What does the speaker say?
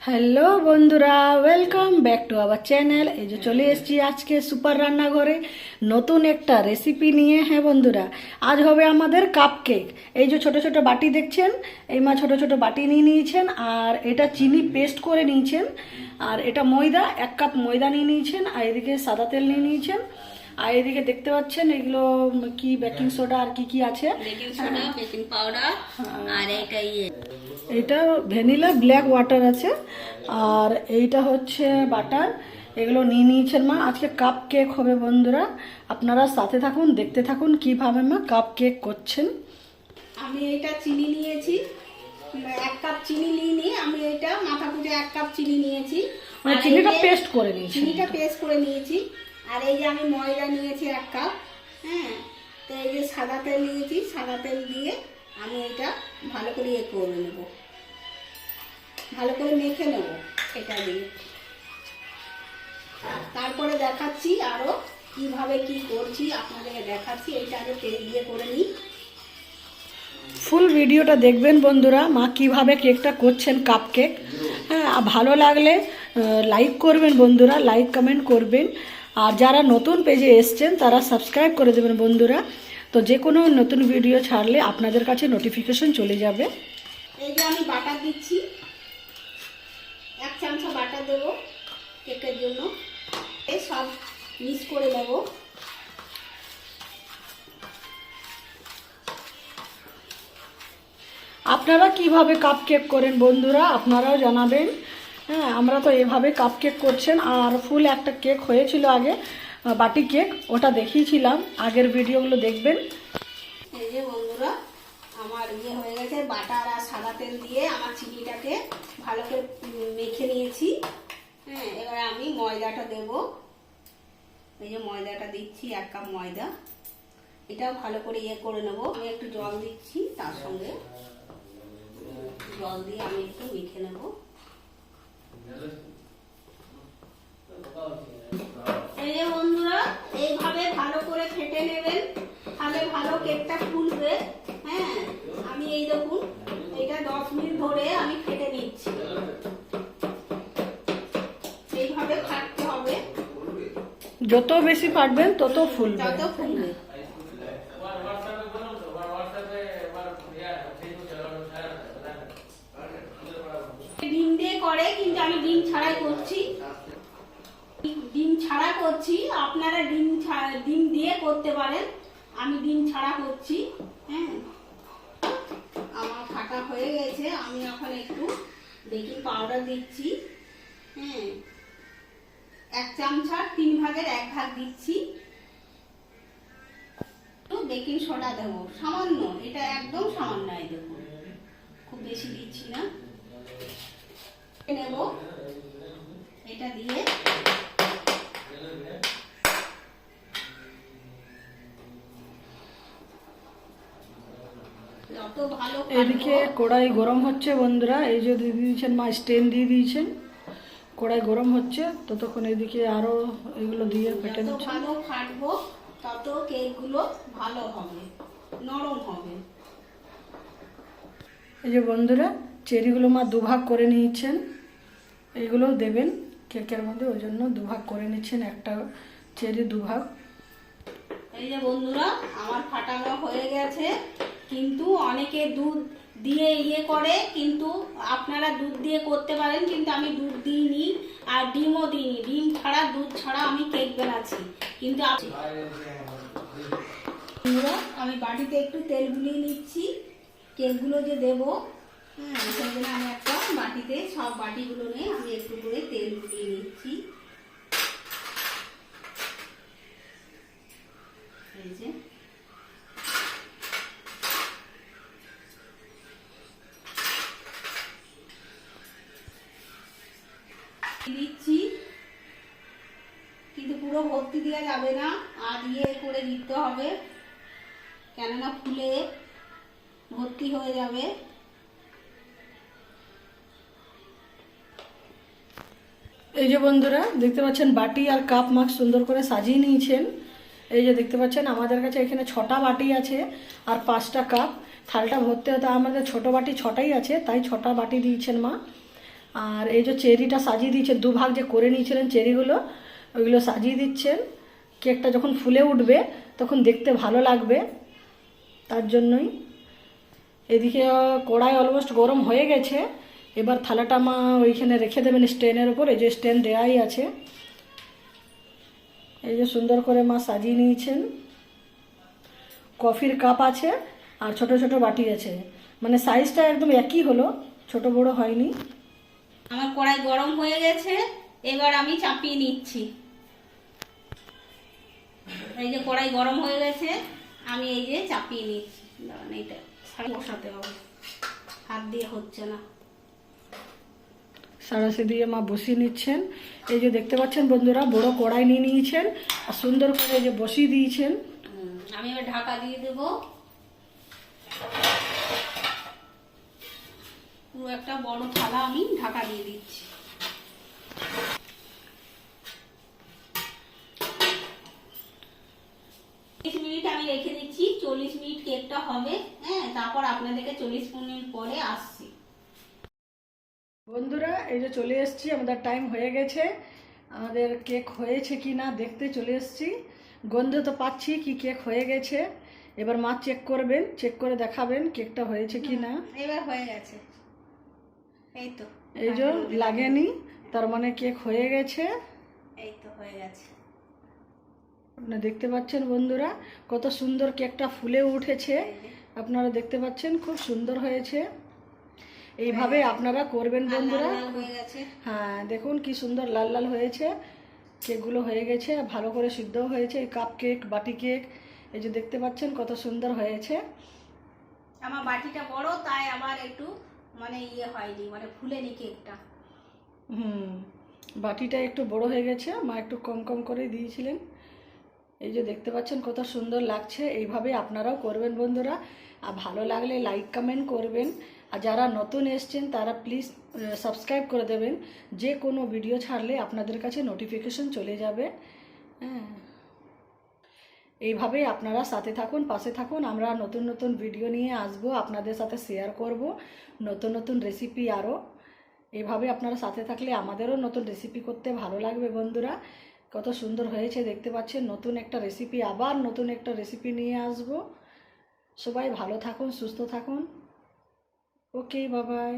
Hello বন্ধুরা, welcome back to our channel. এই যে চলে এসেছি আজকে সুপার রান্নাঘরে নতুন একটা রেসিপি নিয়ে। হ্যাঁ বন্ধুরা, আজ হবে আমাদের কাপ কেক। এই যে ছোট ছোট বাটি দেখছেন, এই মা ছোট ছোট বাটি নিয়ে নিয়েছেন, আর এটা চিনি পেস্ট করে নিয়েছেন, আর এটা ময়দা 1 কাপ ময়দা নিয়ে নিয়েছেন, আর এদিকে সাদা তেল নিয়ে নিয়েছেন, আর এদিকে দেখতে পাচ্ছেন এগুলো কি বেকিং সোডা আর কি কি আছে, বেকিং সোডা, বেকিং পাউডার, আর এটা ভ্যানিলা ব্ল্যাক ওয়াটার আছে, আর এইটা হচ্ছে বাটার। এগুলো নিয়ে নিয়েছেন মা। আজকে কাপ কেক হবে বন্ধুরা, আপনারা সাথে থাকুন, দেখতে থাকুন কিভাবে মা কাপ কেক করছেন। আমি এটা চিনি নিয়েছি, 1 কাপ চিনি নিয়ে আমি এটা মাথা পুজো 1 কাপ চিনি নিয়েছি, মানে চিনিটা পেস্ট করে নিয়েছি, চিনিটা পেস্ট করে নিয়েছি। আর এই যে আমি ময়দা নিয়েছি 1 কাপ। হ্যাঁ, তো এই যে সাদা তেল নিয়েছি, সাদা তেল দিয়ে আমি এটা ভালো করে করে নেব, ভালো করে মেখে নেব এটা দিয়ে। তারপরে দেখাচ্ছি আরো কিভাবে কি করছি, আপনাদেরকে দেখাচ্ছি। এইটা আগে তেল দিয়ে করে নিই। ফুল ভিডিওটা দেখবেন বন্ধুরা, মা কিভাবে কেকটা করছেন কাপ কেক। হ্যাঁ, ভালো লাগলে লাইক করবেন বন্ধুরা, লাইক কমেন্ট করবেন, আর যারা নতুন পেজে এসছেন তারা সাবস্ক্রাইব করে দেবেন বন্ধুরা। তো যে কোনো নতুন ভিডিও ছাড়লে আপনাদের কাছে নোটিফিকেশন চলে যাবে। এই যে আমি বাটার দিচ্ছি, 1 চামচ বাটার দেবো কেকের জন্য। এই সব মিক্স করে নেব। আপনারা কিভাবে কাপ কেক করেন বন্ধুরা, আপনারাও জানাবেন। হ্যাঁ, আমরা তো এভাবে কাপ কেক করছেন। আর ফুল একটা কেক হয়েছিল আগে, বাটি কেক, ওটা দেখিয়েছিলাম, আগের ভিডিওগুলো দেখবেন। এই যে বন্ধুরা, আমার হয়ে গেছে। বাটার আর সাদা তেল দিয়ে আমার চিনিটাকে ভালো করে মেখে নিয়েছি। হ্যাঁ, এবার আমি ময়দাটা দেব। এই যে ময়দাটা দিচ্ছি, 1 কাপ ময়দা। এটাও ভালো করে করে নেব। আমি একটু জল দিচ্ছি, তার সঙ্গে জল দিয়ে আমি একটু মেখে নেব। এই যে বন্ধুরা, এইভাবে ভালো করে ফেটে নেবেন, তাহলে ভালো কেকটা ফুলবে। হ্যাঁ, আমি এই দেখুন, এটা 10 মিনিট ধরে আমি ফেটে নিচ্ছি। এইভাবে ফাটতে হবে, যত বেশি ফাটবেন তত ফুলবে। তত ফুলবে। ডিম দিয়ে করে, কিন্তু আমি ডিম ছাড়াই করছি। ডিম ছাড়া করছি, আপনারা ডিম দিয়ে করতে পারেন, আমি ডিম ছাড়া করছি। হ্যাঁ, আমার ফাটা হয়ে গেছে। আমি এখন একটু বেকিং পাউডার দিচ্ছি। হ্যাঁ, 1 চামচার 3 ভাগের 1 ভাগ দিচ্ছি। একটু বেকিং সোডা দেবো সামান্য, এটা একদম সামান্য, এই দেখুন, খুব বেশি দিচ্ছি না। নেব এটা দিয়ে যত ভালো। এদিকে কড়াই গরম হচ্ছে বন্ধুরা, এই যে দিয়ে দিয়েছেন মা, স্ট্যান্ড দিয়ে দিয়েছেন, কড়াই গরম হচ্ছে। ততক্ষণ এদিকে আরো এগুলো দিয়ে ফেটে যত দিচ্ছে। ভালো ফাটবো তত কেকগুলো ভালো হবে, নরম হবে। এই যে বন্ধুরা, চেরিগুলো মা দুভাগ করে নিয়েছেন, এইগুলো দেবেন কেকের মধ্যে, ওই জন্য দুভাগ করে নিচ্ছেন, একটা চেরি দুভাগ। এই যে বন্ধুরা, আমার ফাটানো হয়ে গেছে, কিন্তু অনেকে দুধ দিয়ে করে, কিন্তু আপনারা দুধ দিয়ে করতে পারেন, কিন্তু আমি দুধ দিইনি আর ডিমও দিইনি। ডিম ছাড়া, দুধ ছাড়া আমি কেক বানাচ্ছি। কিন্তু বন্ধুরা, আমি বাটিতে একটু তেল গুলিয়ে নিচ্ছি কেকগুলো যে দেবো। হ্যাঁ, সেই জন্য আমি একটা বাটিতে, সব বাটিগুলো নিয়ে আমি একটু করে তেল গুলিয়ে নিচ্ছি। এই যে দিচ্ছি, কিন্তু পুরো ভর্তি দেওয়া যাবে না, আর করে দিতে হবে, কেননা ফুলে ভর্তি হয়ে যাবে। এই যে বন্ধুরা দেখতে পাচ্ছেন, বাটি আর কাপ মাছ সুন্দর করে সাজিয়ে নিয়েছেন। এই যে দেখতে পাচ্ছেন, আমাদের কাছে এখানে 6টা বাটি আছে আর 5টা কাপ। থালটা ভরতে হতে আমাদের ছোট বাটি 6টাই আছে, তাই 6টা বাটি দিয়েছেন মা। আর এই যে চেরিটা সাজিয়ে দিচ্ছেন, দুভাগ যে করে নিয়েছিলেন চেরিগুলো, ওইগুলো সাজিয়ে দিচ্ছেন। কেকটা যখন ফুলে উঠবে তখন দেখতে ভালো লাগবে, তার জন্যই। এদিকে কড়াই অলমোস্ট গরম হয়ে গেছে। এবার থালাটা মা ওইখানে রেখে দেবেন স্ট্যান্ডের ওপর। এই যে স্ট্যান্ড দেওয়াই আছে। এই যে সুন্দর করে মা সাজিয়ে নিয়েছেন। কফির কাপ আছে আর ছোট ছোট বাটি আছে, মানে সাইজটা একদম একই হলো, ছোট বড় হয়নি। আমার কড়াই গরম হয়ে গেছে, এবার আমি চাপিয়ে নিচ্ছি। এই যে কড়াই গরম হয়ে গেছে, আমি এই যে চাপিয়ে নিচ্ছি। দাঁড়ান, এইটা বসাতে হবে, হাত দিয়ে হচ্ছে না। সারাশি দিয়ে মা বসিয়ে নিচ্ছেন। এই যে দেখতে পাচ্ছেন বন্ধুরা, বড় কড়াই নিয়ে নিয়েছেন আর সুন্দর করে এই যে বসিয়ে দিয়েছেন। আমি এবার ঢাকা দিয়ে দেব। পুরো একটা বড় থালা আমি ঢাকা দিয়ে দিচ্ছি। 40 মিনিট আমি রেখে দিচ্ছি। 40 মিনিট কেকটা হবে, হ্যাঁ, তারপর আপনাদেরকে 40 মিনিট পরে আসছি। বন্ধুরা এই যে চলে এসেছি, আমাদের টাইম হয়ে গেছে। আমাদের কেক হয়েছে কি না দেখতে চলে এসেছি। গন্ধ তো পাচ্ছি কি কেক হয়ে গেছে। এবার মা চেক করবেন, চেক করে দেখাবেন কেকটা হয়েছে কি না। এবার হয়ে গেছে, এই তো। এই যে লাগেনি, তার মানে কেক হয়ে গেছে। এই তো হয়ে গেছে। আপনারা দেখতে পাচ্ছেন বন্ধুরা, কত সুন্দর কেকটা ফুলে উঠেছে। আপনারা দেখতে পাচ্ছেন খুব সুন্দর হয়েছে। এইভাবে আপনারা করবেন বন্ধুরা। লাল হয়ে গেছে। হ্যাঁ দেখুন কি সুন্দর লাল লাল হয়েছে। কেকগুলো হয়ে গেছে, ভালো করে সিদ্ধও হয়েছে। এই কাপ কেক, বাটি কেক, এই যে দেখতে পাচ্ছেন কত সুন্দর হয়েছে। আমার বাটিটা বড়, তাই আমার একটু মানে হয়নি, মানে ফুলেনি কেকটা। বাটিটা একটু বড় হয়ে গেছে, মা একটু কম কম করে দিয়েছিলেন। এই যে দেখতে পাচ্ছেন কত সুন্দর লাগছে। এইভাবে আপনারাও করবেন বন্ধুরা। আর ভালো লাগলে লাইক কমেন্ট করবেন। আর যারা নতুন এসছেন তারা প্লিজ সাবস্ক্রাইব করে দেবেন। যে কোনো ভিডিও ছাড়লে আপনাদের কাছে নোটিফিকেশন চলে যাবে। হ্যাঁ, এইভাবেই আপনারা সাথে থাকুন, পাশে থাকুন। আমরা নতুন নতুন ভিডিও নিয়ে আসবো, আপনাদের সাথে শেয়ার করব নতুন নতুন রেসিপি আরও। এইভাবে আপনারা সাথে থাকলে আমাদেরও নতুন রেসিপি করতে ভালো লাগবে বন্ধুরা। কত সুন্দর হয়েছে দেখতে পাচ্ছেন। নতুন একটা রেসিপি, আবার নতুন একটা রেসিপি নিয়ে আসব। সবাই ভালো থাকুন, সুস্থ থাকুন। ওকে, বাই বাই।